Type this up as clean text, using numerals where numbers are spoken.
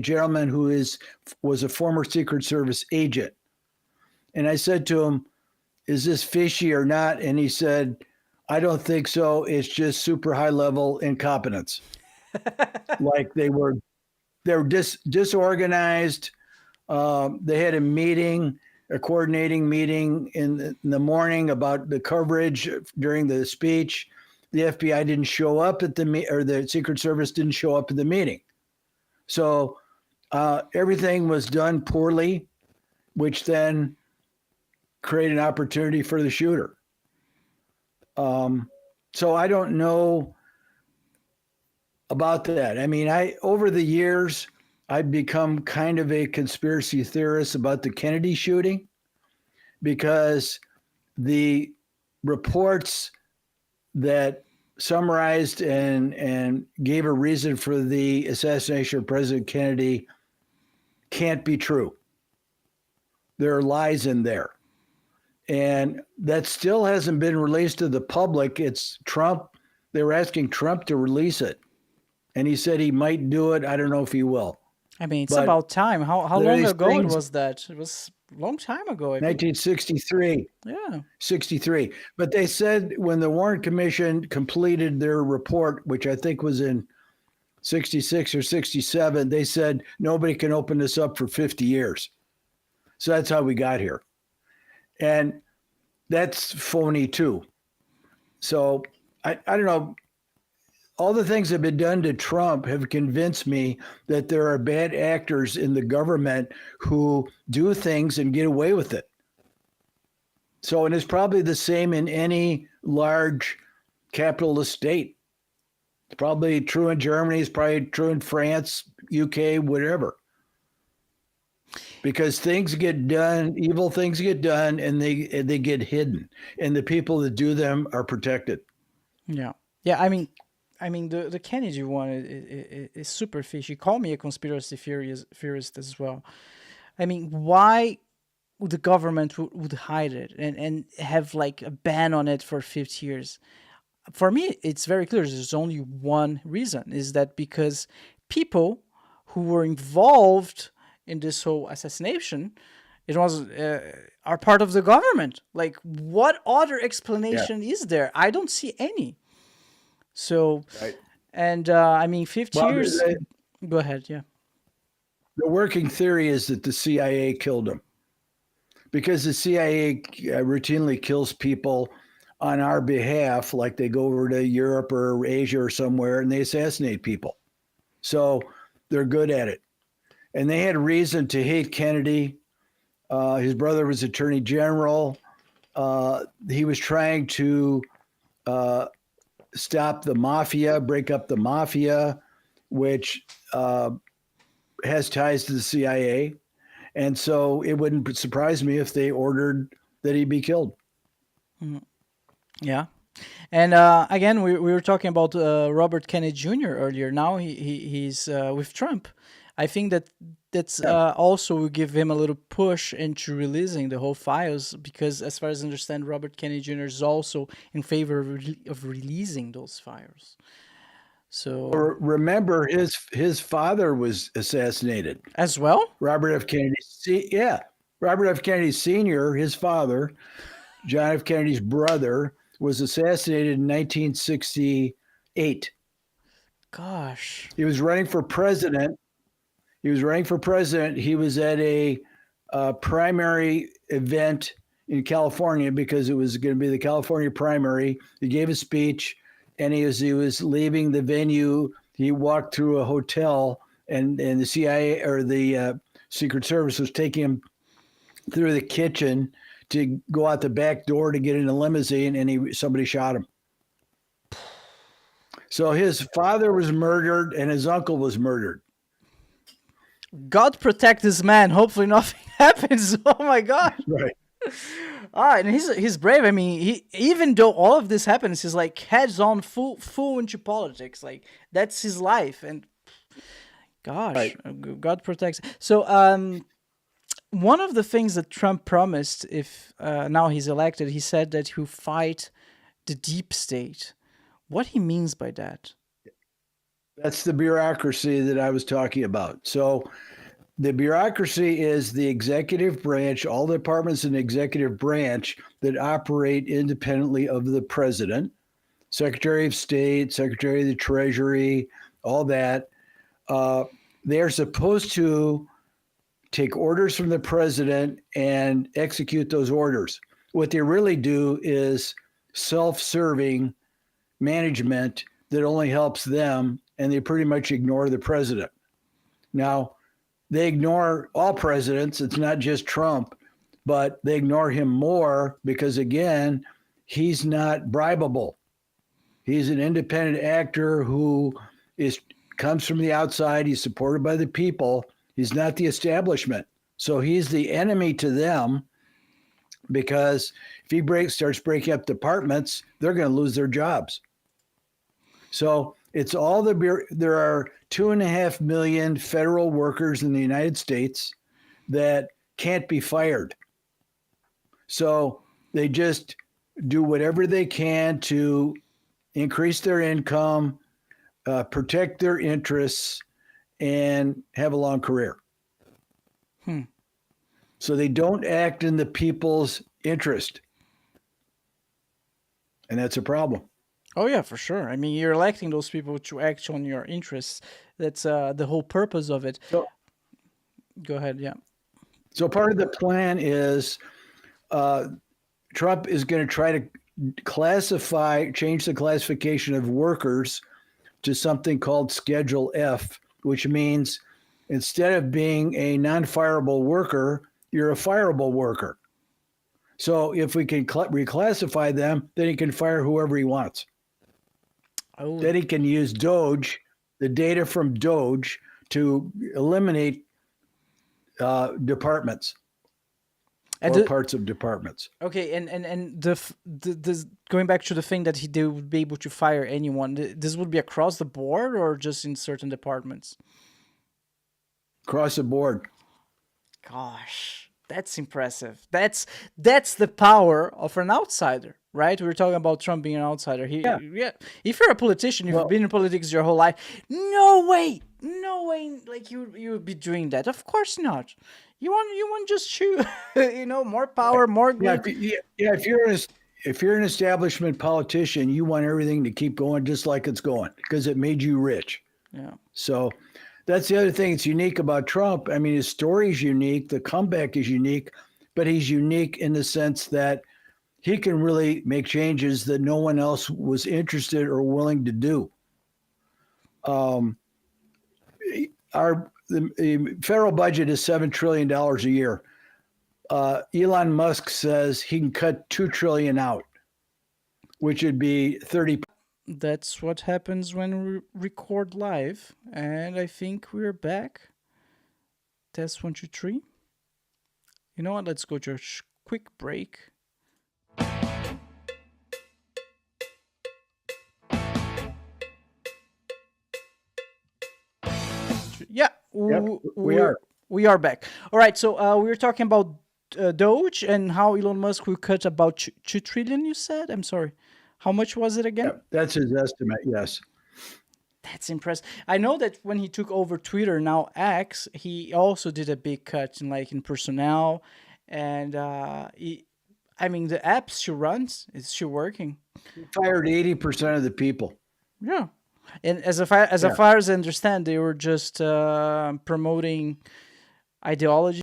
gentleman who was a former Secret Service agent. And I said to him, is this fishy or not? And he said, I don't think so. It's just super high level incompetence. Like they were disorganized. They had a coordinating meeting in the morning about the coverage during the speech. The FBI didn't show up at the Secret Service didn't show up at the meeting. So everything was done poorly, which then created an opportunity for the shooter. So I don't know about that. I mean, over the years, I've become kind of a conspiracy theorist about the Kennedy shooting because the reports that summarized and gave a reason for the assassination of President Kennedy can't be true. There are lies in there. And that still hasn't been released to the public. It's Trump. They were asking Trump to release it. And he said he might do it. I don't know if he will. I mean, it's about time. How long ago was that? It was a long time ago. 1963. Yeah. 63. But they said when the Warren Commission completed their report, which I think was in 66 or 67, they said nobody can open this up for 50 years. So that's how we got here. And that's phony too. So I don't know. All the things that have been done to Trump have convinced me that there are bad actors in the government who do things and get away with it. So, and it's probably the same in any large capitalist state. It's probably true in Germany. It's probably true in France, UK, whatever. Because things get done, evil things get done, and they get hidden, and the people that do them are protected. Yeah. I mean, the Kennedy one is super fishy. Call me a conspiracy theorist as well. I mean, why would the government would hide it and have like a ban on it for 50 years? For me, it's very clear. There's only one reason, is that because people who were involved in this whole assassination, are part of the government. Like, what other explanation is there? I don't see any. So, right. And I mean, 50 years. Go ahead. Yeah. The working theory is that the CIA killed him because the CIA routinely kills people on our behalf, like they go over to Europe or Asia or somewhere and they assassinate people. So they're good at it. And they had reason to hate Kennedy. His brother was Attorney General. He was trying to stop the mafia, break up the mafia, which has ties to the CIA. And so it wouldn't surprise me if they ordered that he be killed. Yeah. And again, we were talking about Robert Kennedy Jr. earlier. Now he's with Trump. I think that's also will give him a little push into releasing the whole files, because as far as I understand, Robert Kennedy Jr. is also in favor of releasing those files. So remember, his father was assassinated as well. Robert F. Kennedy, Robert F. Kennedy Sr., his father, John F. Kennedy's brother, was assassinated in 1968. Gosh. He was running for president. He was at a primary event in California because it was going to be the California primary. He gave a speech, and as he was leaving the venue, he walked through a hotel, and the CIA or the Secret Service was taking him through the kitchen to go out the back door to get in a limousine, and somebody shot him. So his father was murdered, and his uncle was murdered. God protect this man. Hopefully nothing happens. Oh my God. Right. And he's brave. I mean, even though all of this happens, he's like heads on, full into politics. Like, that's his life. And gosh, right. God protects. So one of the things that Trump promised, if now he's elected, he said that he'll fight the deep state. What he means by that? That's the bureaucracy that I was talking about. So the bureaucracy is the executive branch, all the departments in the executive branch that operate independently of the president, Secretary of State, Secretary of the Treasury, all that. They're supposed to take orders from the president and execute those orders. What they really do is self-serving management that only helps them, and they pretty much ignore the president. Now, they ignore all presidents. It's not just Trump, but they ignore him more because, again, he's not bribable. He's an independent actor who comes from the outside. He's supported by the people. He's not the establishment. So he's the enemy to them because if he starts breaking up departments, they're going to lose their jobs. So it's all there are 2.5 million federal workers in the United States that can't be fired. So they just do whatever they can to increase their income, protect their interests, and have a long career. So they don't act in the people's interest. And that's a problem. Oh yeah, for sure. I mean, you're electing those people to act on your interests. That's the whole purpose of it. So, go ahead. Yeah. So part of the plan is Trump is going to try to change the classification of workers to something called Schedule F, which means instead of being a non-fireable worker, you're a fireable worker. So if we can reclassify them, then he can fire whoever he wants. Oh. Then he can use Doge, the data from Doge, to eliminate departments or parts of departments. Okay, and the going back to the thing that they would be able to fire anyone. This would be across the board or just in certain departments? Across the board. Gosh, that's impressive. That's the power of an outsider, right? We were talking about Trump being an outsider. Yeah. If you're a politician, you've been in politics your whole life. No way. Like you would be doing that. Of course not. You want just to, more power, more good. If you're an establishment politician, you want everything to keep going just like it's going because it made you rich. Yeah. So that's the other thing that's unique about Trump. I mean, his story is unique. The comeback is unique, but he's unique in the sense that he can really make changes that no one else was interested or willing to do. The federal budget is $7 trillion a year. Elon Musk says he can cut $2 trillion out, which would be 30%. That's what happens when we record live. And I think we're back. Test 1, 2, 3. You know what? Let's go to a quick break. Yeah, we are back. All right, so we were talking about Doge and how Elon Musk will cut about 2 trillion, you said? I'm sorry. How much was it again? Yeah, that's his estimate, yes. That's impressive. I know that when he took over Twitter, now X, he also did a big cut in personnel. And, the app she runs, is still working. He fired 80% of the people. Yeah. And as far as I understand, they were just promoting ideology.